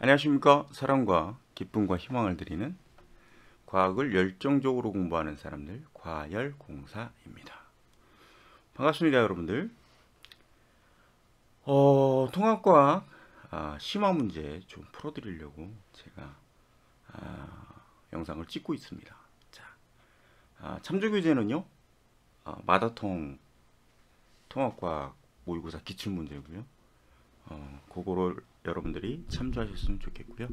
안녕하십니까. 사랑과 기쁨과 희망을 드리는 과학을 열정적으로 공부하는 사람들 과열공사입니다. 반갑습니다, 여러분들. 통합과학 심화 문제 좀 풀어드리려고 제가 영상을 찍고 있습니다. 자, 참조 교재는요, 마더통 통합과학 모의고사 기출 문제고요. 그거를 여러분들이 참조하셨으면 좋겠고요.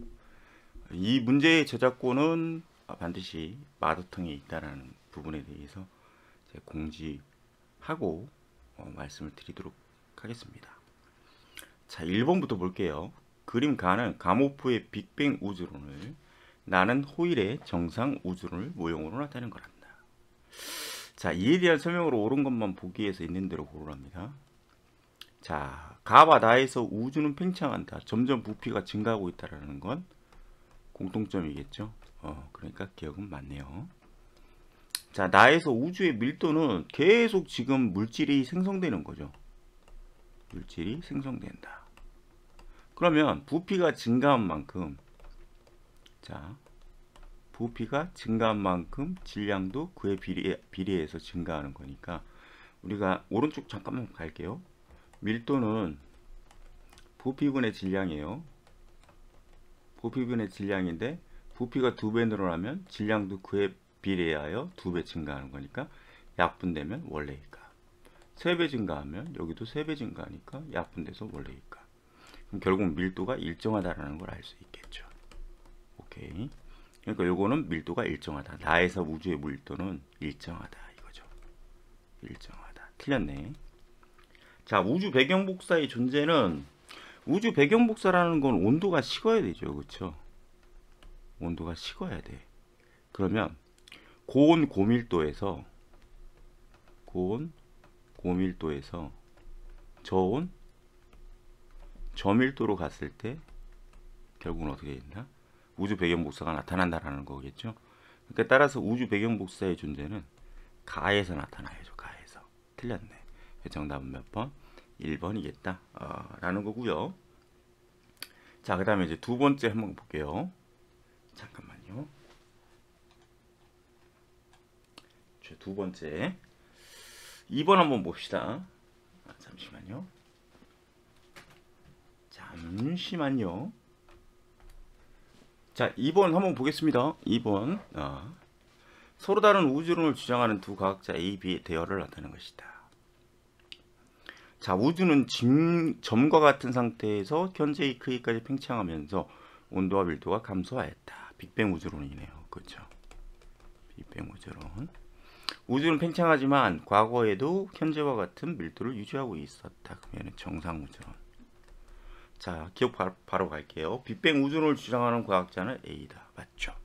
이 문제의 저작권은 반드시 마더통에 있다라는 부분에 대해서 제가 공지하고 말씀을 드리도록 하겠습니다. 자, 1번부터 볼게요. 그림 가는 가모프의 빅뱅 우주론을 나는 호일의 정상 우주론을 모형으로 나타내는 거란다. 자, 이에 대한 설명으로 옳은 것만 보기 위해서 있는 대로 고르랍니다. 자, 가와 나에서 우주는 팽창한다. 점점 부피가 증가하고 있다라는 건 공통점이겠죠. 그러니까 기억은 맞네요. 자, 나에서 우주의 밀도는 계속 지금 물질이 생성되는 거죠. 물질이 생성된다. 그러면 부피가 증가한 만큼, 자, 부피가 증가한 만큼 질량도 그에 비례해서 증가하는 거니까 우리가 오른쪽 잠깐만 갈게요. 밀도는 부피분의 질량이에요. 부피분의 질량인데 부피가 2배 늘어나면 질량도 그에 비례하여 2배 증가하는 거니까 약분되면 원래의 값. 3배 증가하면 여기도 3배 증가하니까 약분돼서 원래의 값. 그럼 결국 밀도가 일정하다라는 걸 알 수 있겠죠. 오케이. 그러니까 요거는 밀도가 일정하다. 나에서 우주의 밀도는 일정하다 이거죠. 일정하다. 틀렸네. 자, 우주 배경 복사의 존재는, 우주 배경 복사라는 건 온도가 식어야 되죠. 그렇죠? 온도가 식어야 돼. 그러면 고온 고밀도에서 저온 저밀도로 갔을 때 결국은 어떻게 된다? 우주 배경 복사가 나타난다라는 거겠죠. 그러니까 따라서 우주 배경 복사의 존재는 가에서 나타나야죠. 가에서. 틀렸네. 정답은 몇 번? 1번이겠다 라는 거고요. 자, 그 다음에 이제 두 번째 한번 볼게요. 잠깐만요. 두 번째 2번 한번 봅시다. 잠시만요. 자, 2번 한번 보겠습니다. 2번 서로 다른 우주론을 주장하는 두 과학자 A, B의 대화를 나타내는 것이다. 자, 우주는 점과 같은 상태에서 현재의 크기까지 팽창하면서 온도와 밀도가 감소하였다. 빅뱅 우주론이네요. 그렇죠? 빅뱅 우주론. 우주는 팽창하지만 과거에도 현재와 같은 밀도를 유지하고 있었다. 그러면 정상 우주론. 자, 기억 바로 갈게요. 빅뱅 우주론을 주장하는 과학자는 A다. 맞죠?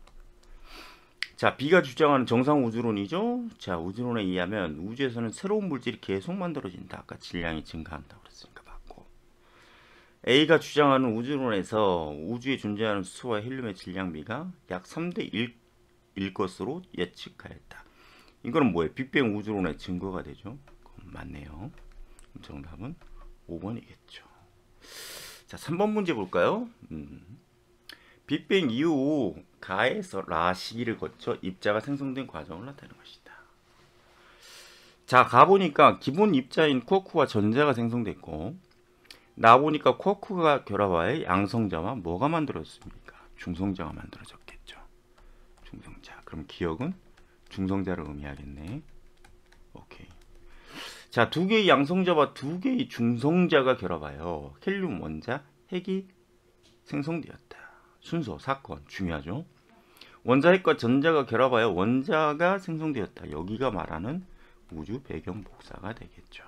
자, B가 주장하는 정상 우주론이죠. 자, 우주론에 의하면 우주에서는 새로운 물질이 계속 만들어진다. 아까 질량이 증가한다고 그랬으니까 맞고. A가 주장하는 우주론에서 우주에 존재하는 수소와 헬륨의 질량비가 약 3대 1일 것으로 예측하였다. 이거는 뭐예요? 빅뱅 우주론의 증거가 되죠. 맞네요. 정답은 5번이겠죠. 자, 3번 문제 볼까요? 빅뱅 이후 가에서 라 시기를 거쳐 입자가 생성된 과정을 나타내는 것이다. 자, 가 보니까 기본 입자인 쿼크와 전자가 생성됐고, 나 보니까 쿼크가 결합하여 양성자와 뭐가 만들어졌습니까? 중성자가 만들어졌겠죠. 중성자. 그럼 기억은 중성자를 의미하겠네. 오케이. 자, 두 개의 양성자와 두 개의 중성자가 결합하여 헬륨 원자, 핵이 생성되었다. 순서, 사건 중요하죠. 원자 핵과 전자가 결합하여 원자가 생성되었다. 여기가 말하는 우주 배경 복사가 되겠죠.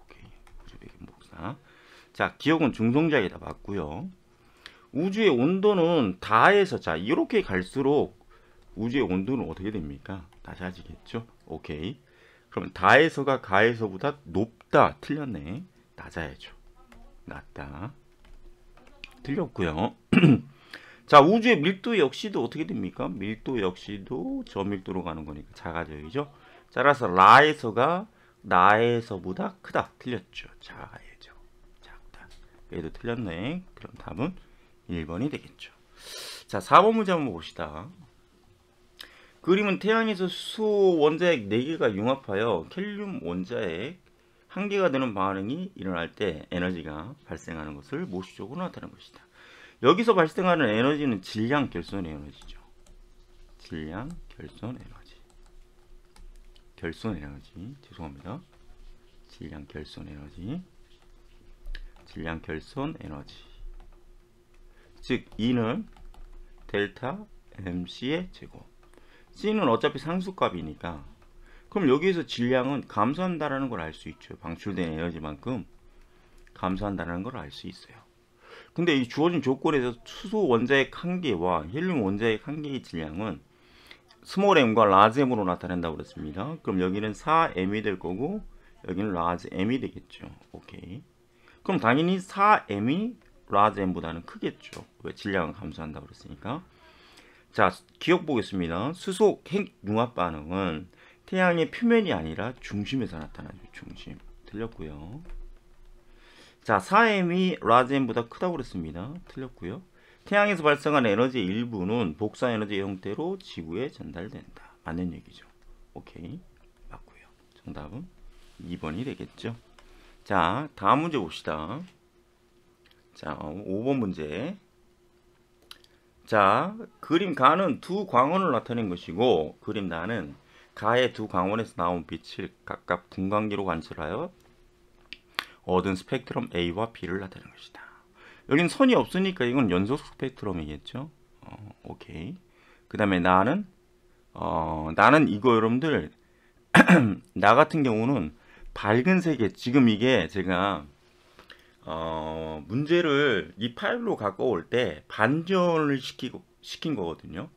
오케이. 우주 배경 복사. 자, 기억은 중성자에다 맞고요. 우주의 온도는 다에서, 자, 이렇게 갈수록 우주의 온도는 어떻게 됩니까? 낮아지겠죠. 오케이. 그럼 다에서가 가에서보다 높다. 틀렸네. 낮아야죠. 낮다. 틀렸고요. 자, 우주의 밀도 역시도 어떻게 됩니까? 밀도 역시도 저밀도로 가는 거니까 작아져야죠. 따라서 라에서가 나에서보다 크다. 틀렸죠. 작아야죠. 작다. 얘도 틀렸네. 그럼 답은 1번이 되겠죠. 자, 4번 문제 한번 봅시다. 그림은 태양에서 수소 원자핵 4개가 융합하여 헬륨 원자핵 1개가 되는 반응이 일어날 때 에너지가 발생하는 것을 모시적으로 나타내는 것이다. 여기서 발생하는 에너지는 질량 결손 에너지죠. 질량 결손 에너지. 결손 에너지. 죄송합니다. 질량 결손 에너지. 질량 결손 에너지. 즉 E는 델타 mc의 제곱. C는 어차피 상수값이니까 그럼 여기에서 질량은 감소한다라는 걸 알 수 있죠. 방출된 에너지만큼 감소한다는 걸 알 수 있어요. 근데 이 주어진 조건에서 수소 원자핵 1개와 헬륨 원자핵 1개의 질량은 스몰 m과 라지 m으로 나타낸다고 그랬습니다. 그럼 여기는 4m이 될 거고 여기는 라지 m이 되겠죠. 오케이. 그럼 당연히 4m이 라지 m보다는 크겠죠. 왜? 질량은 감소한다고 그랬으니까. 자, 기억 보겠습니다. 수소 핵 융합 반응은 태양의 표면이 아니라 중심에서 나타나죠. 중심. 틀렸고요. 자, 4m이 라지 m보다 크다고 그랬습니다. 틀렸고요. 태양에서 발생한 에너지의 일부는 복사 에너지 형태로 지구에 전달된다. 맞는 얘기죠. 오케이. 맞고요. 정답은 2번이 되겠죠. 자, 다음 문제 봅시다. 자, 5번 문제. 자, 그림 가는 두 광원을 나타낸 것이고 그림 나는 가의 두 광원에서 나온 빛을 각각 분광기로 관찰하여 얻은 스펙트럼 A와 B를 나타낸 것이다. 여긴 선이 없으니까 이건 연속 스펙트럼이겠죠. 오케이. 그 다음에 나는 이거 여러분들 나 같은 경우는 밝은색에 지금 이게 제가 문제를 이 파일로 갖고 올 때 반전을 시킨 거거든요.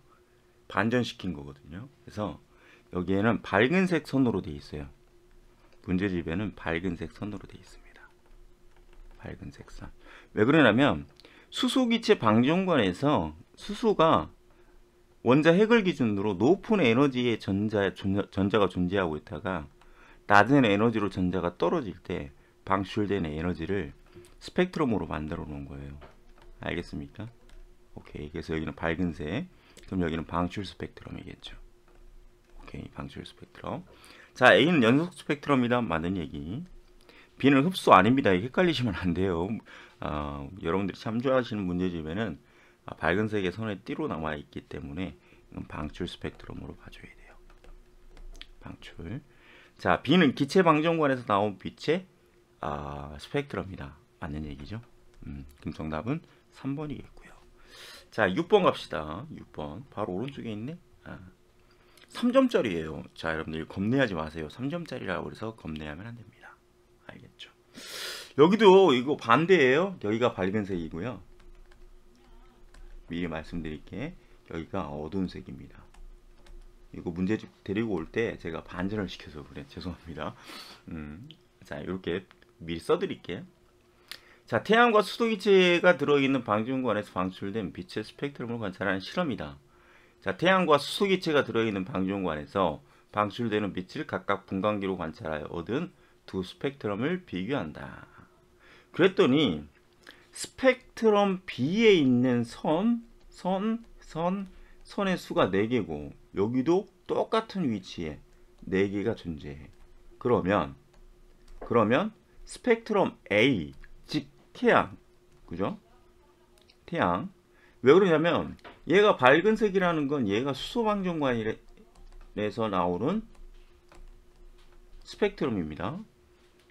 반전시킨 거거든요. 그래서 여기에는 밝은색 선으로 되어 있어요. 문제집에는 밝은색 선으로 되어 있습니다. 밝은색 선. 왜 그러냐면 수소기체 방정관에서 수소가 원자 핵을 기준으로 높은 에너지의 전자가 존재하고 있다가 낮은 에너지로 전자가 떨어질 때 방출되는 에너지를 스펙트럼으로 만들어 놓은 거예요. 알겠습니까? 오케이. 그래서 여기는 밝은색. 그럼 여기는 방출 스펙트럼이겠죠. 오케이. 방출 스펙트럼. 자, A는 연속 스펙트럼이다. 맞는 얘기. B는 흡수 아닙니다. 헷갈리시면 안 돼요. 여러분들이 참조하시는 문제집에는 밝은색의 선에 띠로 나와 있기 때문에 이건 방출 스펙트럼으로 봐줘야 돼요. 방출. 자, B는 기체 방정관에서 나온 빛의 스펙트럼이다. 맞는 얘기죠. 그럼 정답은 3번이겠고요. 자, 6번 갑시다. 6번. 바로 오른쪽에 있네. 3점짜리예요. 자, 여러분들 겁내하지 마세요. 3점짜리라고 해서 겁내하면 안 됩니다. 알겠죠? 여기도 이거 반대예요. 여기가 밝은색이고요. 미리 말씀드릴게. 여기가 어두운 색입니다. 이거 문제집 데리고 올 때 제가 반전을 시켜서 그래. 죄송합니다. 자, 이렇게 미리 써드릴게요. 자, 태양과 수소기체가 들어있는 방정관에서 방출된 빛의 스펙트럼을 관찰하는 실험이다. 자, 태양과 수소기체가 들어있는 방정관에서 방출되는 빛을 각각 분광기로 관찰하여 얻은 두 스펙트럼을 비교한다. 그랬더니 스펙트럼 B에 있는 선의 수가 4개고 여기도 똑같은 위치에 4개가 존재해. 그러면 스펙트럼 A, 즉 태양, 그죠? 태양. 왜 그러냐면 얘가 밝은색이라는 건 얘가 수소방정관에서 나오는 스펙트럼입니다.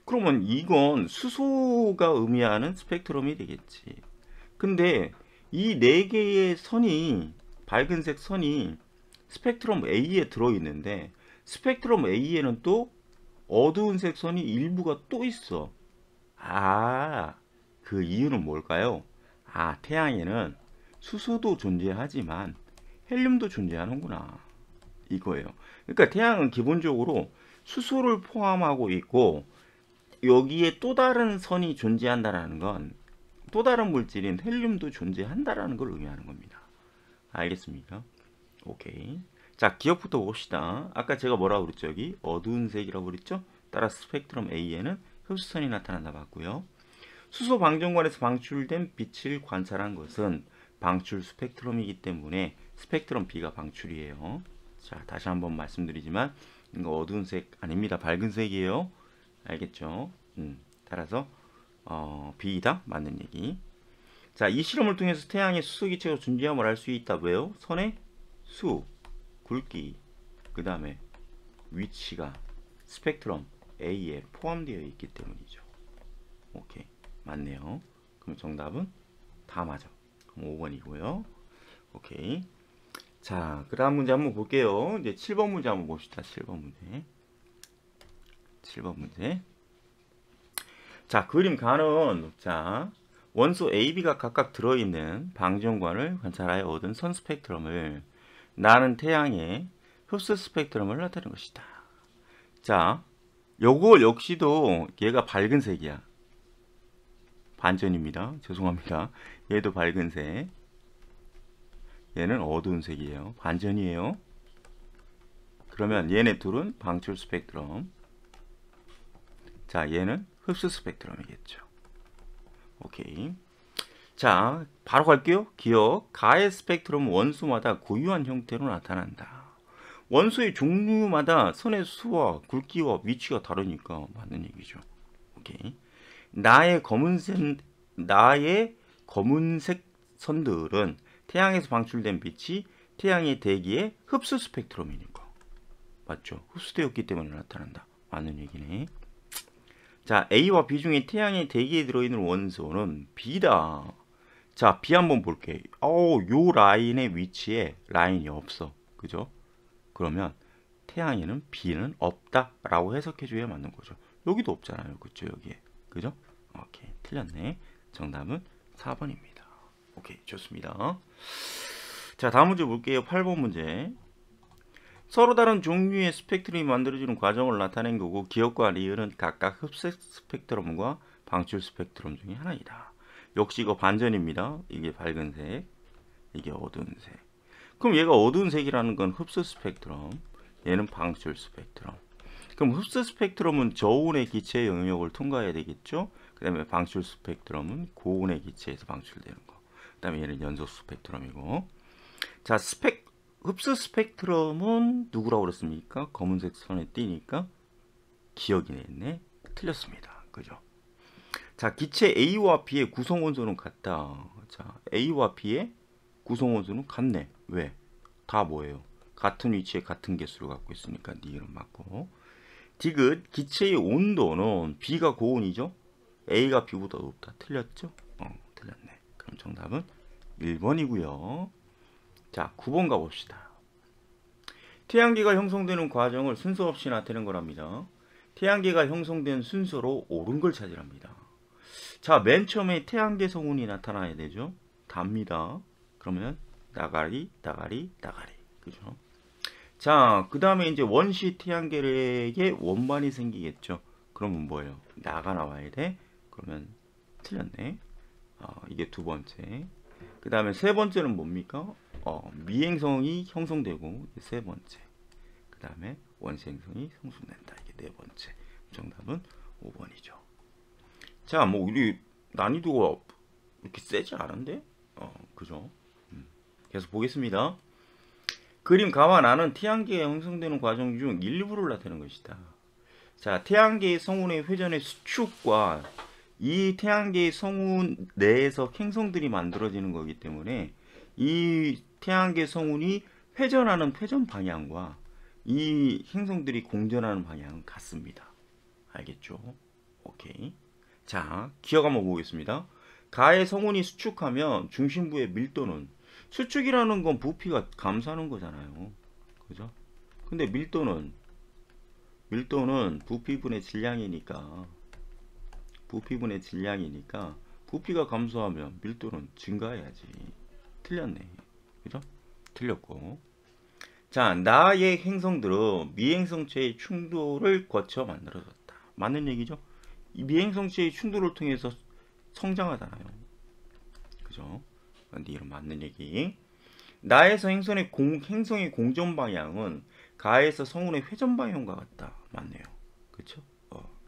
그러면 이건 수소가 의미하는 스펙트럼이 되겠지. 근데 이 4개의 선이, 밝은색 선이 스펙트럼 A에 들어있는데 스펙트럼 A에는 또 어두운 색 선이 일부가 또 있어. 그 이유는 뭘까요? 태양에는 수소도 존재하지만 헬륨도 존재하는구나. 이거예요. 그러니까 태양은 기본적으로 수소를 포함하고 있고 여기에 또 다른 선이 존재한다는 건 또 다른 물질인 헬륨도 존재한다는 걸 의미하는 겁니다. 알겠습니까? 오케이. 자, 기억부터 봅시다. 아까 제가 뭐라고 그랬죠? 여기 어두운 색이라고 그랬죠? 따라서 스펙트럼 A에는 흡수선이 나타난다 봤고요. 수소 방정관에서 방출된 빛을 관찰한 것은 방출 스펙트럼이기 때문에 스펙트럼 B가 방출이에요. 자, 다시 한번 말씀드리지만 이거 어두운 색 아닙니다. 밝은 색이에요. 알겠죠? 따라서 B이다. 맞는 얘기. 자, 이 실험을 통해서 태양의 수소기체가 존재함을 알 수 있다. 왜요? 선의 수, 굵기, 그 다음에 위치가 스펙트럼 A에 포함되어 있기 때문이죠. 오케이, 맞네요. 그럼 정답은 다 맞아. 그럼 5번이고요. 오케이. 자, 그 다음 문제 한번 볼게요. 이제 7번 문제 한번 봅시다. 7번 문제. 7번 문제. 자, 그림 가는, 자, 원소 A, B가 각각 들어있는 방지용관을 관찰하여 얻은 선 스펙트럼을 나는 태양의 흡수 스펙트럼을 나타낸 것이다. 자, 요거 역시도 얘가 밝은 색이야. 반전입니다. 죄송합니다. 얘도 밝은 색. 얘는 어두운 색이에요. 반전이에요. 그러면 얘네 둘은 방출 스펙트럼. 자, 얘는 흡수 스펙트럼이겠죠. 오케이. 자, 바로 갈게요. 기억. 가의 스펙트럼은 원소마다 고유한 형태로 나타난다. 원소의 종류마다 선의 수와 굵기와 위치가 다르니까 맞는 얘기죠. 오케이. 나의 검은색 선들은 태양에서 방출된 빛이 태양의 대기의 흡수 스펙트럼이니까. 맞죠? 흡수되었기 때문에 나타난다. 맞는 얘기네. 자, A와 B 중에 태양의 대기에 들어있는 원소는 B다. 자, B 한번 볼게. 요 라인의 위치에 라인이 없어. 그죠? 그러면 태양에는 B는 없다 라고 해석해줘야 맞는 거죠. 여기도 없잖아요. 그쵸? 여기에. 그죠? 오케이. 틀렸네. 정답은 4번입니다. 오케이. 좋습니다. 자, 다음 문제 볼게요. 8번 문제. 서로 다른 종류의 스펙트럼이 만들어지는 과정을 나타낸 거고 기억과 리을은 각각 흡수 스펙트럼과 방출 스펙트럼 중에 하나이다. 역시 이거 반전입니다. 이게 밝은색, 이게 어두운색. 그럼 얘가 어두운색이라는 건 흡수 스펙트럼, 얘는 방출 스펙트럼. 그럼 흡수 스펙트럼은 저온의 기체 영역을 통과해야 되겠죠. 그 다음에 방출 스펙트럼은 고온의 기체에서 방출되는 거. 그 다음에 얘는 연소 스펙트럼이고. 자, 흡수 스펙트럼은 누구라고 그랬습니까? 검은색 선에 띄니까 기억이 냈네. 틀렸습니다. 그죠? 자, 기체 A와 B의 구성 원소는 같다. 자, A와 B의 구성 원소는 같네. 왜? 다 뭐예요? 같은 위치에 같은 개수를 갖고 있으니까 네 이름 맞고. 디귿, 기체의 온도는 B가 고온이죠? A가 B보다 높다. 틀렸죠? 틀렸네. 그럼 정답은 1번이고요. 자, 9번 가봅시다. 태양계가 형성되는 과정을 순서 없이 나타내는 거랍니다. 태양계가 형성된 순서로 옳은 걸 찾으랍니다. 자, 맨 처음에 태양계 성운이 나타나야 되죠. 답니다. 그러면 나가리, 나가리, 나가리. 그죠? 자, 그 다음에 이제 원시 태양계에 원반이 생기겠죠. 그러면 뭐예요? 나가 나와야 돼. 그러면 틀렸네. 이게 두 번째. 그 다음에 세 번째는 뭡니까? 미행성이 형성되고 세 번째. 그 다음에 원시행성이 형성된다. 이게 네 번째. 정답은 5번이죠. 자, 뭐 우리 난이도가 이렇게 세지 않은데? 그죠? 계속 보겠습니다. 그림 가와 나는 태양계가 형성되는 과정 중 일부를 나타내는 것이다. 자, 태양계의 성운의 회전의 수축과 이 태양계의 성운 내에서 행성들이 만들어지는 거기 때문에 이 태양계 성운이 회전하는 회전 방향과 이 행성들이 공전하는 방향은 같습니다. 알겠죠? 오케이. 자, 기억 한번 보겠습니다. 가의 성운이 수축하면 중심부의 밀도는, 수축이라는 건 부피가 감소하는 거잖아요. 그죠? 근데 밀도는 부피분의 질량이니까 부피가 감소하면 밀도는 증가해야지. 틀렸네. 그죠? 틀렸고. 자, 나의 행성들은 미행성체의 충돌을 거쳐 만들어졌다. 맞는 얘기죠? 이 미행성체의 충돌을 통해서 성장하잖아요. 그죠? 근데 이런 맞는 얘기. 나에서 행성의 공전 방향은 가에서 성운의 회전 방향과 같다. 맞네요. 그쵸?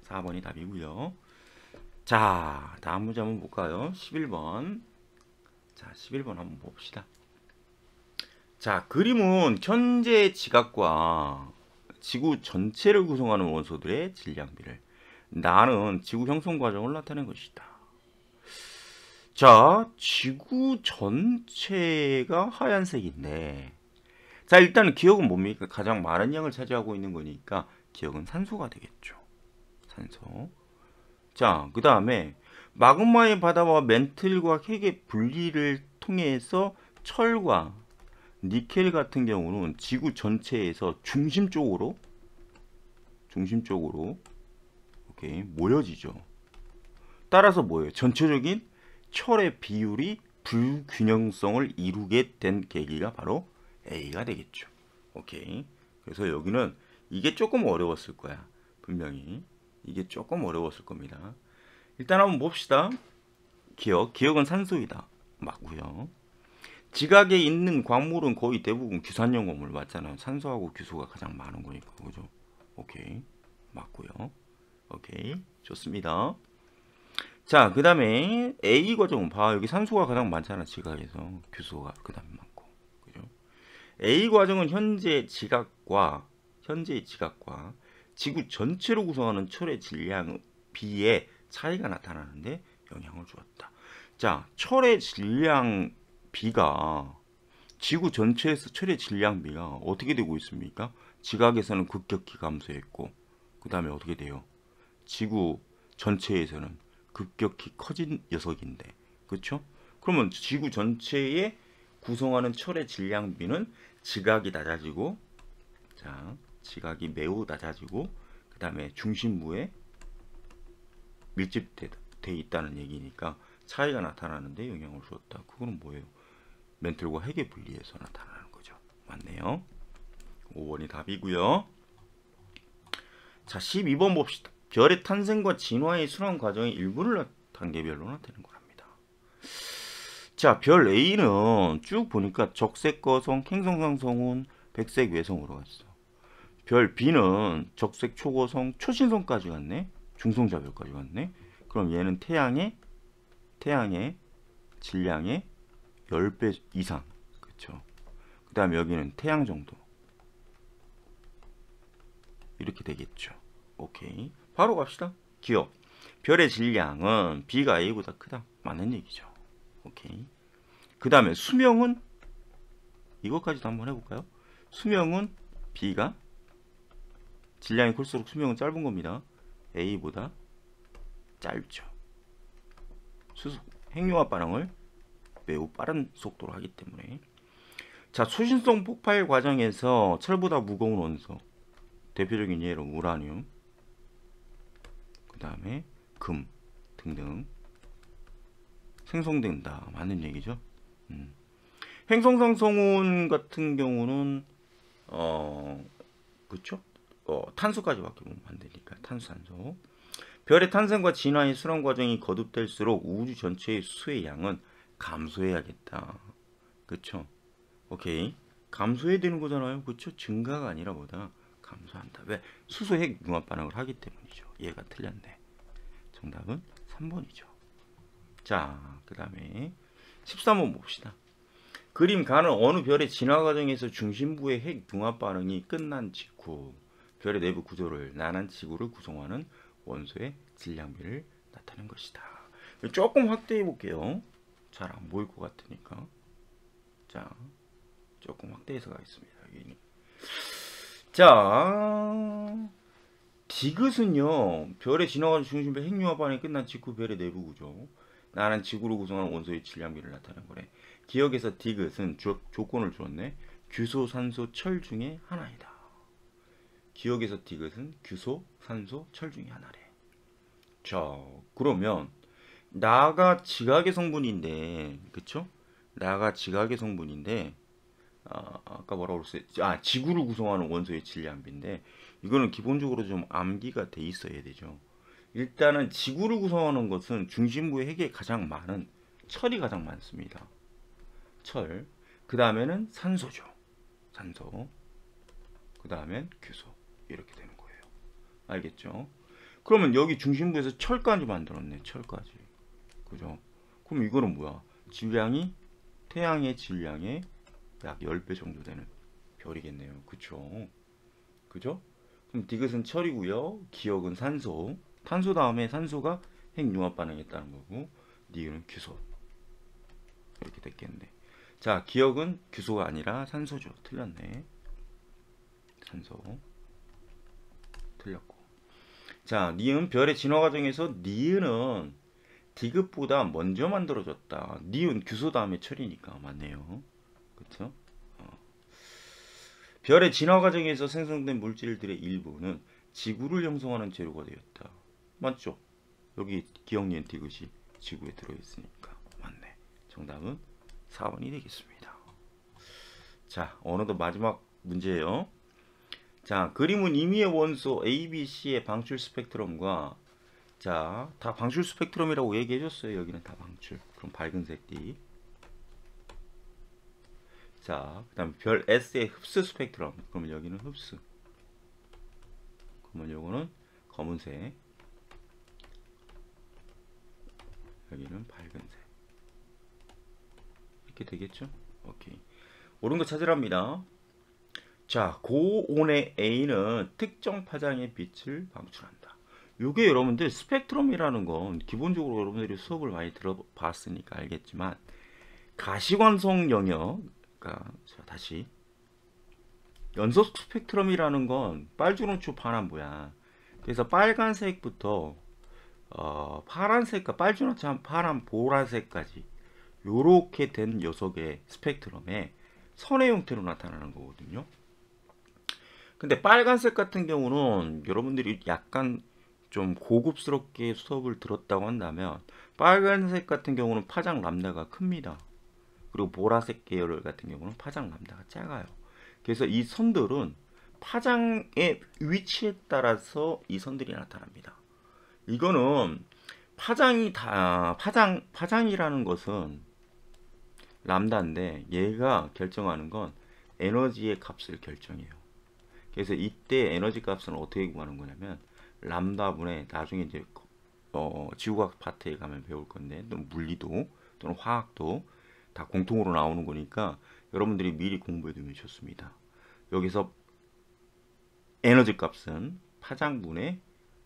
4번이 답이고요. 자, 다음 문제 한번 볼까요? 11번. 자, 11번 한번 봅시다. 자, 그림은 현재 지각과 지구 전체를 구성하는 원소들의 질량비를, 나는 지구 형성 과정을 나타낸 것이다. 자, 지구 전체가 하얀색인데, 자, 일단은 기억은 뭡니까? 가장 많은 양을 차지하고 있는 거니까 기억은 산소가 되겠죠. 산소. 자, 그 다음에 마그마의 바다와 멘틀과 핵의 분리를 통해서 철과 니켈 같은 경우는 지구 전체에서 중심 쪽으로 오케이, 모여지죠. 따라서 뭐예요? 전체적인 철의 비율이 불균형성을 이루게 된 계기가 바로 A가 되겠죠. 오케이. 그래서 여기는 이게 조금 어려웠을 거야. 분명히 이게 조금 어려웠을 겁니다. 일단 한번 봅시다. 기억은 산소이다. 맞고요. 지각에 있는 광물은 거의 대부분 규산용 광물 맞잖아요. 산소하고 규소가 가장 많은 거니까, 그죠? 오케이, 맞고요. 오케이, 좋습니다. 자, 그 다음에 A 과정은 봐. 여기 산소가 가장 많잖아. 지각에서 규소가 그 다음에 많고, 그죠? A 과정은 현재의 지각과 지구 전체로 구성하는 철의 질량 비의 차이가 나타나는데 영향을 주었다. 자, 철의 질량 비가 지구 전체에서 철의 질량비가 어떻게 되고 있습니까? 지각에서는 급격히 감소했고, 그 다음에 어떻게 돼요? 지구 전체에서는 급격히 커진 녀석인데, 그렇죠? 그러면 지구 전체에 구성하는 철의 질량비는 지각이 낮아지고, 자, 지각이 매우 낮아지고, 그 다음에 중심부에 밀집돼 있다는 얘기니까 차이가 나타나는데 영향을 주었다. 그거는 뭐예요? 멘틀과 핵의 분리에서 나타나는 거죠. 맞네요. 5번이 답이고요. 자, 12번 봅시다. 별의 탄생과 진화의 순환 과정의 일부를 단계별로 나타내는 거랍니다. 자, 별 A는 쭉 보니까 적색 거성, 행성상성운, 백색 외성으로 갔어. 별 B는 적색 초고성, 초신성까지 갔네. 중성자별까지 갔네. 그럼 얘는 태양의 질량의 10배 이상. 그쵸? 그 다음에 여기는 태양 정도. 이렇게 되겠죠. 오케이. 바로 갑시다. 기억. 별의 질량은 B가 A보다 크다. 맞는 얘기죠. 오케이. 그 다음에 수명은 이것까지도 한번 해볼까요? 수명은 B가 질량이 클수록 수명은 짧은 겁니다. A보다 짧죠. 핵융합 반응을 매우 빠른 속도로 하기 때문에. 자, 초신성 폭발 과정에서 철보다 무거운 원소, 대표적인 예로 우라늄, 그 다음에 금 등등 생성된다. 맞는 얘기죠. 행성상성운 같은 경우는 그쵸? 탄소까지 밖에 못 만드니까 탄수산소. 별의 탄생과 진화의 순환 과정이 거듭될수록 우주 전체의 수의 양은 감소해야겠다. 그쵸? 오케이. 감소해야 되는 거잖아요. 그쵸? 증가가 아니라 뭐다? 감소한다. 왜? 수소 핵 융합 반응을 하기 때문이죠. 얘가 틀렸네. 정답은 3번이죠. 자, 그 다음에 13번 봅시다. 그림 가는 어느 별의 진화 과정에서 중심부의 핵 융합 반응이 끝난 직후 별의 내부 구조를 나난 지구를 구성하는 원소의 질량비를 나타낸 것이다. 조금 확대해 볼게요. 잘 안 보일 것 같으니까. 자, 조금 확대해서 가겠습니다. 여기. 자, 디귿은요, 별의 진화과 중심부 핵융합 반응이 끝난 직후 별의 내부 구조, 나난 지구를 구성하는 원소의 질량비를 나타낸 거래. 기억에서 디귿은 조건을 주었네. 규소, 산소, 철 중에 하나이다. 기억에서 디귿은 규소, 산소, 철 중에 하나래. 자, 그러면 나가 지각의 성분인데, 그쵸? 나가 지각의 성분인데, 아까 뭐라고 그랬어요? 지구를 구성하는 원소의 질량비인데, 이거는 기본적으로 좀 암기가 돼 있어야 되죠. 일단은 지구를 구성하는 것은 중심부의 핵이 가장 많은 철이 가장 많습니다. 철. 그 다음에는 산소죠. 산소. 그 다음엔 규소. 이렇게 되는 거예요. 알겠죠? 그러면 여기 중심부에서 철까지 만들었네. 철까지. 그죠? 그럼 이거는 뭐야? 질량이 태양의 질량의 약 10배 정도 되는 별이겠네요. 그쵸? 그죠? 그럼 디귿은 철이고요. 기역은 산소. 탄소 다음에 산소가 핵융합 반응했다는 거고, 니은은 규소. 이렇게 됐겠네. 자, 기역은 규소가 아니라 산소죠. 틀렸네. 산소. 틀렸고. 자, 니은 별의 진화 과정에서 니은은 디귿보다 먼저 만들어졌다. 니은 규소 다음에 철이니까 맞네요. 그렇죠? 별의 진화 과정에서 생성된 물질들의 일부는 지구를 형성하는 재료가 되었다. 맞죠? 여기 기억 니은 디귿이 지구에 들어있으니까 맞네. 정답은 4번이 되겠습니다. 자, 어느덧 마지막 문제예요. 자, 그림은 임의의 원소 A, B, C의 방출 스펙트럼과 자, 다 방출 스펙트럼이라고 얘기해줬어요. 여기는 다 방출. 그럼 밝은색 D. 자, 그 다음 별 S의 흡수 스펙트럼. 그러면 여기는 흡수. 그러면 요거는 검은색. 여기는 밝은색. 이렇게 되겠죠? 오케이. 옳은 거 찾으랍니다. 자, 고온의 A는 특정 파장의 빛을 방출한다. 요게 여러분들 스펙트럼이라는 건 기본적으로 여러분들이 수업을 많이 들어봤으니까 알겠지만 가시광속 영역, 그러니까 다시 연속 스펙트럼이라는 건 빨주노초 파남보야. 그래서 빨간색부터 파란색과 빨주노초 파란 보라색까지 요렇게 된 녀석의 스펙트럼에 선의 형태로 나타나는 거거든요. 근데 빨간색 같은 경우는 여러분들이 약간 좀 고급스럽게 수업을 들었다고 한다면 빨간색 같은 경우는 파장 람다가 큽니다. 그리고 보라색 계열 같은 경우는 파장 람다가 작아요. 그래서 이 선들은 파장의 위치에 따라서 이 선들이 나타납니다. 이거는 파장이라는 것은 람다인데 얘가 결정하는 건 에너지의 값을 결정해요. 그래서 이때 에너지 값은 어떻게 구하는 거냐면 람다분의 나중에 이제 지구과학 파트에 가면 배울 건데 또는 물리도 또는 화학도 다 공통으로 나오는 거니까 여러분들이 미리 공부해 두면 좋습니다. 여기서 에너지 값은 파장분의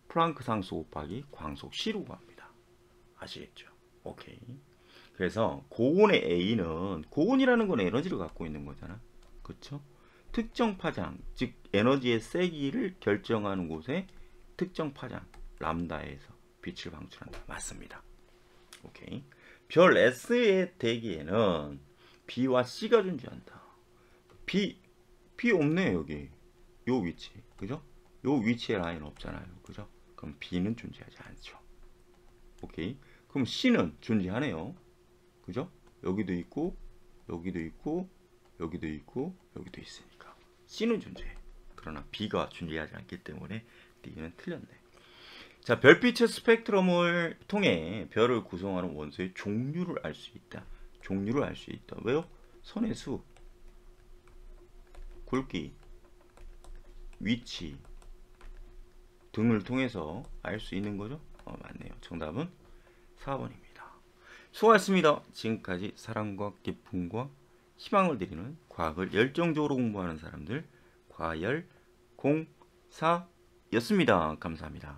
플랑크 상수 곱하기 광속 C로 구합니다. 아시겠죠? 오케이. 그래서 고온의 A는 고온이라는 건 에너지를 갖고 있는 거잖아. 그렇죠? 특정 파장, 즉 에너지의 세기를 결정하는 곳에 특정 파장 람다에서 빛을 방출한다. 맞습니다. 오케이. 별 S의 대기에는 B와 C가 존재한다. B 없네 여기. 요 위치. 그죠? 요 위치에 라인 없잖아요. 그죠? 그럼 B는 존재하지 않죠. 오케이. 그럼 C는 존재하네요. 그죠? 여기도 있고 여기도 있고 여기도 있고 여기도 있으니까 C는 존재해. 그러나 B가 존재하지 않기 때문에 D는 틀렸네. 자, 별빛의 스펙트럼을 통해 별을 구성하는 원소의 종류를 알 수 있다. 종류를 알 수 있다. 왜요? 선의 수, 굵기, 위치 등을 통해서 알 수 있는 거죠. 맞네요. 정답은 4번입니다. 수고하셨습니다. 지금까지 사랑과 기쁨과 희망을 드리는 과학을 열정적으로 공부하는 사람들 과열공사였습니다. 감사합니다.